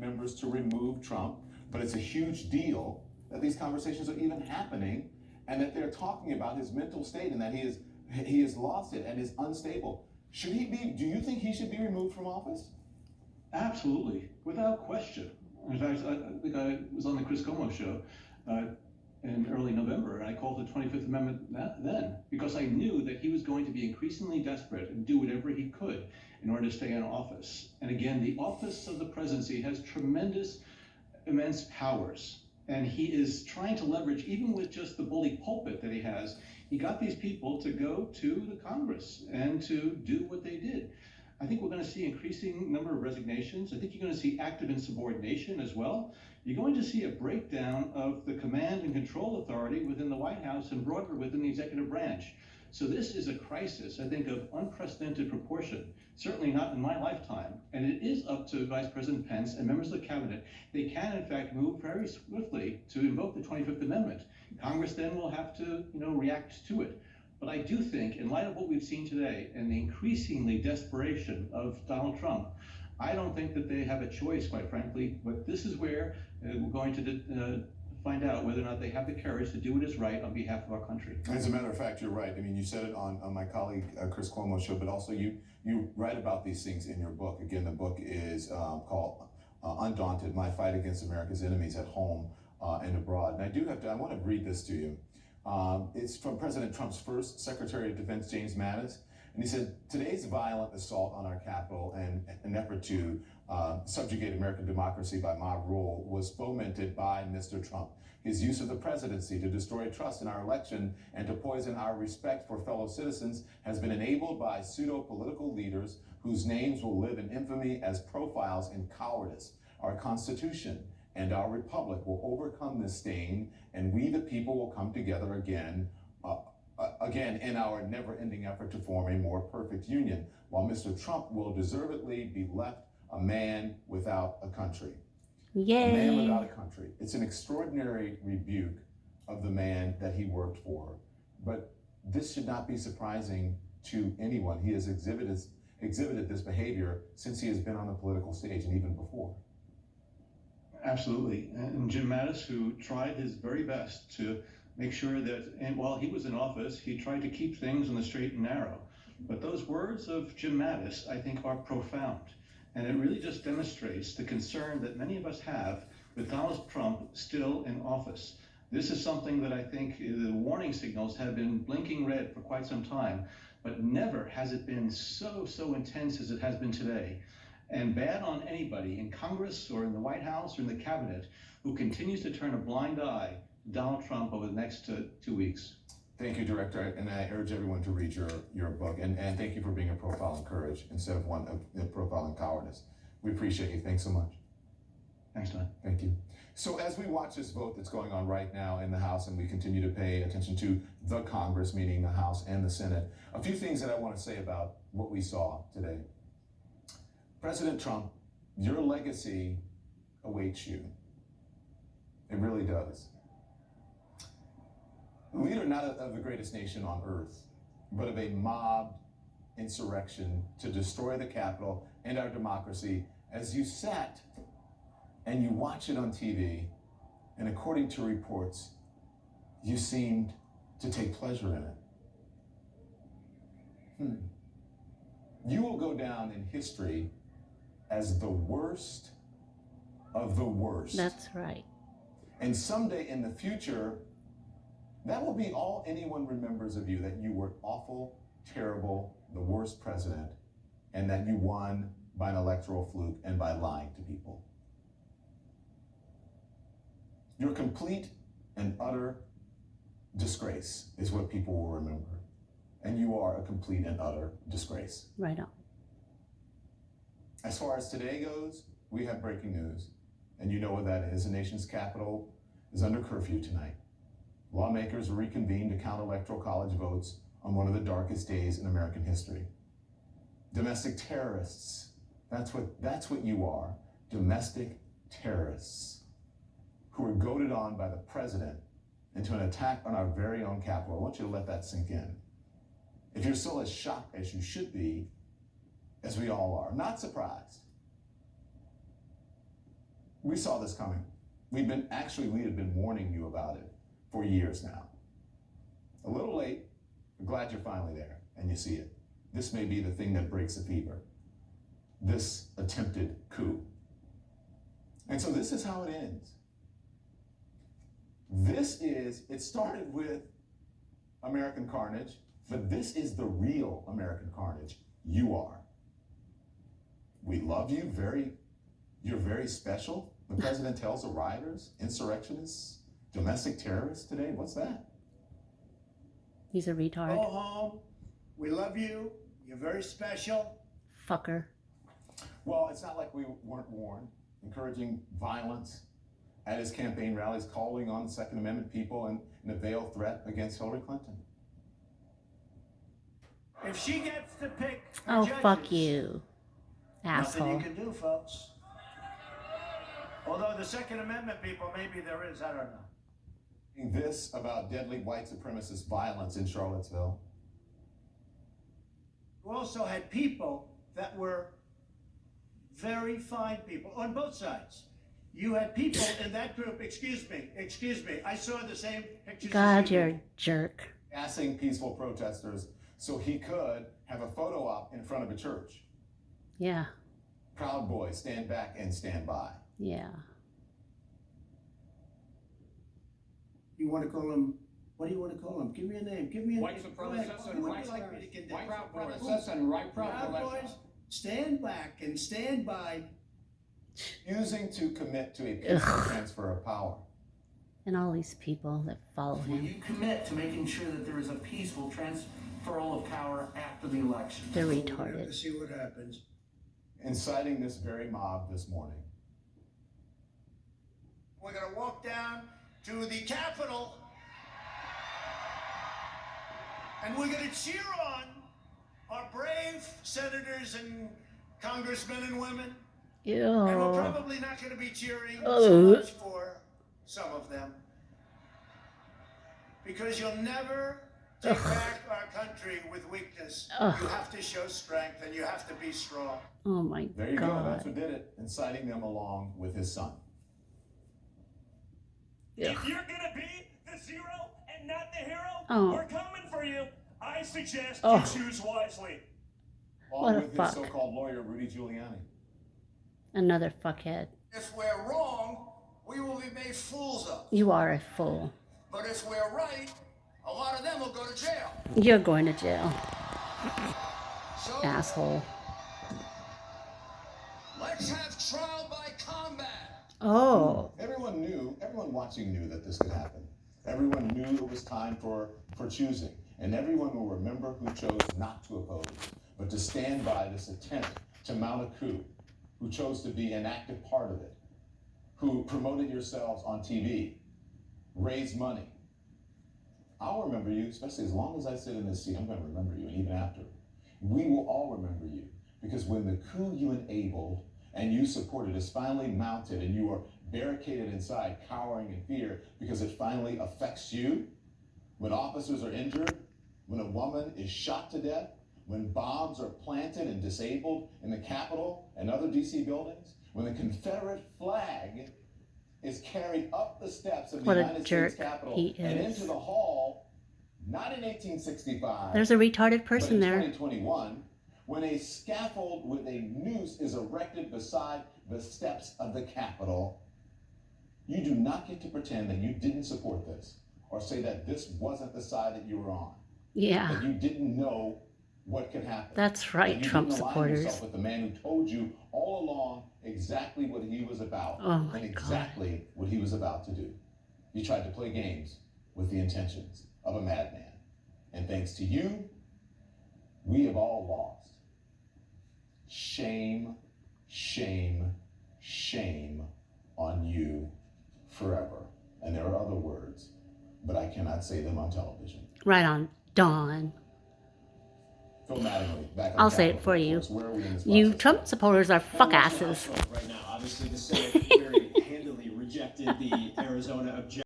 members to remove Trump, but it's a huge deal that these conversations are even happening and that they're talking about his mental state and that he has lost it and is unstable. Should he be, do you think he should be removed from office? Absolutely, without question. In fact, I think I was on the Chris Como show in early November, and I called the 25th Amendment then because I knew that he was going to be increasingly desperate and do whatever he could in order to stay in office. And again, the office of the presidency has tremendous, immense powers. And he is trying to leverage, even with just the bully pulpit that he has, he got these people to go to the Congress and to do what they did. I think we're going to see increasing number of resignations. I think you're going to see active insubordination as well. You're going to see a breakdown of the command and control authority within the White House and broader within the executive branch. So this is a crisis, I think, of unprecedented proportion, certainly not in my lifetime. And it is up to Vice President Pence and members of the cabinet. They can, in fact, move very swiftly to invoke the 25th Amendment. Congress then will have to, react to it. But I do think, in light of what we've seen today and the increasingly desperation of Donald Trump, I don't think that they have a choice, quite frankly. But this is where we're going to find out whether or not they have the courage to do what is right on behalf of our country. As a matter of fact, you're right. I mean, you said it on my colleague Chris Cuomo's show, but also you write about these things in your book. Again, the book is called Undaunted: My Fight Against America's Enemies at Home and Abroad. And I want to read this to you. It's from President Trump's first Secretary of Defense, James Mattis. And he said, today's violent assault on our Capitol and an effort to subjugate American democracy by mob rule was fomented by Mr. Trump. His use of the presidency to destroy trust in our election and to poison our respect for fellow citizens has been enabled by pseudo-political leaders whose names will live in infamy as profiles in cowardice. Our Constitution and our republic will overcome this stain, and we the people will come together again in our never-ending effort to form a more perfect union, while Mr. Trump will deservedly be left a man without a country. Yay. A man without a country. It's an extraordinary rebuke of the man that he worked for. But this should not be surprising to anyone. He has exhibited this behavior since he has been on the political stage and even before. Absolutely. And Jim Mattis, who tried his very best to make sure that, and while he was in office, he tried to keep things on the straight and narrow. But those words of Jim Mattis, I think, are profound. And it really just demonstrates the concern that many of us have with Donald Trump still in office. This is something that I think the warning signals have been blinking red for quite some time, but never has it been so intense as it has been today. And bad on anybody in Congress or in the White House or in the cabinet who continues to turn a blind eye to Donald Trump over the next 2 weeks. Thank you, Director, and I urge everyone to read your book, and thank you for being a profile in courage instead of one of profile in cowardice. We appreciate you. Thanks so much. Thanks, Don. Thank you. So as we watch this vote that's going on right now in the House, and we continue to pay attention to the Congress, meaning the House and the Senate, a few things that I want to say about what we saw today. President Trump, your legacy awaits you. It really does. Leader not of the greatest nation on earth, but of a mobbed insurrection to destroy the Capitol and our democracy. As you sat and you watch it on TV, and according to reports, you seemed to take pleasure in it. You will go down in history as the worst of the worst. That's right. And someday in the future, that will be all anyone remembers of you, that you were awful, terrible, the worst president, and that you won by an electoral fluke and by lying to people. Your complete and utter disgrace is what people will remember. And you are a complete and utter disgrace. Right on. As far as today goes, we have breaking news. And you know what that is. The nation's capital is under curfew tonight. Lawmakers reconvene to count electoral college votes on one of the darkest days in American history. Domestic terrorists, that's what you are. Domestic terrorists who are goaded on by the president into an attack on our very own Capitol. I want you to let that sink in. If you're still as shocked as you should be, as we all are, not surprised. We saw this coming. We had been warning you about it for years now. A little late, I'm glad you're finally there and you see it. This may be the thing that breaks the fever. This attempted coup. And so this is how it ends. It started with American carnage, but this is the real American carnage. You are. We love you, you're very special. The president tells the rioters, insurrectionists, domestic terrorists today, what's that? He's a retard. Go home. We love you. You're very special. Fucker. Well, it's not like we weren't warned, encouraging violence at his campaign rallies, calling on Second Amendment people and a veiled threat against Hillary Clinton. If she gets to pick her Oh, judges, fuck you, nothing asshole. you can do, folks. Although the Second Amendment people, maybe there is, I don't know. This about deadly white supremacist violence in Charlottesville. You also had people that were very fine people on both sides. You had people in that group, excuse me, I saw the same pictures God, as you you're did. a jerk. Gassing peaceful protesters so he could have a photo op in front of a church. Yeah, Proud Boys, stand back and stand by. yeah. You want to call them, what do you want to call them? Give me a name, give me a White name. Go ahead. supremacists Who and would white you like me to condemn? white supremacists and white Proud Boys, progressives. stand back and stand by. Refusing to commit to a peaceful transfer of power. And all these people that follow Will him. you commit to making sure that there is a peaceful transferal of power after the election? They're We'll have to retarded. see what happens. Inciting this very mob this morning. We're going to walk down to the Capitol and we're going to cheer on our brave senators and congressmen and women. And we're Ew. probably not going to be cheering so Oh. much for some of them. Because you'll never take back our country with weakness. Ugh. You have to show strength and you have to be strong. Oh my There you go, that's God. what did it. Inciting them along with his son. Ugh. If you're gonna be the zero and not the hero, Oh. we're coming for you. I suggest Oh. you choose wisely. Along What a with his fuck. so-called lawyer, Rudy Giuliani. Another fuckhead. If we're wrong, we will be made fools of. You are a fool. But if we're right, a lot of them will go to jail. You're going to jail, So asshole. let's have trial by combat. Oh. Everyone watching knew that this could happen. Everyone knew it was time for choosing. And everyone will remember who chose not to oppose, but to stand by this attempt to mount a coup, who chose to be an active part of it, who promoted yourselves on TV, raised money. I'll remember you, especially as long as I sit in this seat, I'm going to remember you, and even after. We will all remember you, because when the coup you enabled and you supported is finally mounted and you are barricaded inside, cowering in fear because it finally affects you, when officers are injured, when a woman is shot to death, when bombs are planted and disabled in the Capitol and other DC buildings, when the Confederate flag is carried up the steps of the What a United jerk States Capitol he and is. into the hall, not in 1865, There's a retarded but person in there. 2021, when a scaffold with a noose is erected beside the steps of the Capitol, you do not get to pretend that you didn't support this or say that this wasn't the side that you were on, Yeah, that you didn't know what could happen. that's that right, you Trump didn't align supporters. yourself with the man who told you all along exactly what he was about Oh my and God. exactly what he was about to do. You tried to play games with the intentions of a madman. And thanks to you, we have all lost. Shame, shame, shame on you forever. And there are other words, but I cannot say them on television. Right on, Dawn. Phil Mattingly, back on I'll say it Capitol for Hill. you. Of course, where are we in this You process? Trump supporters are fuck asses. Right now, obviously, the Senate very handily rejected the Arizona objection.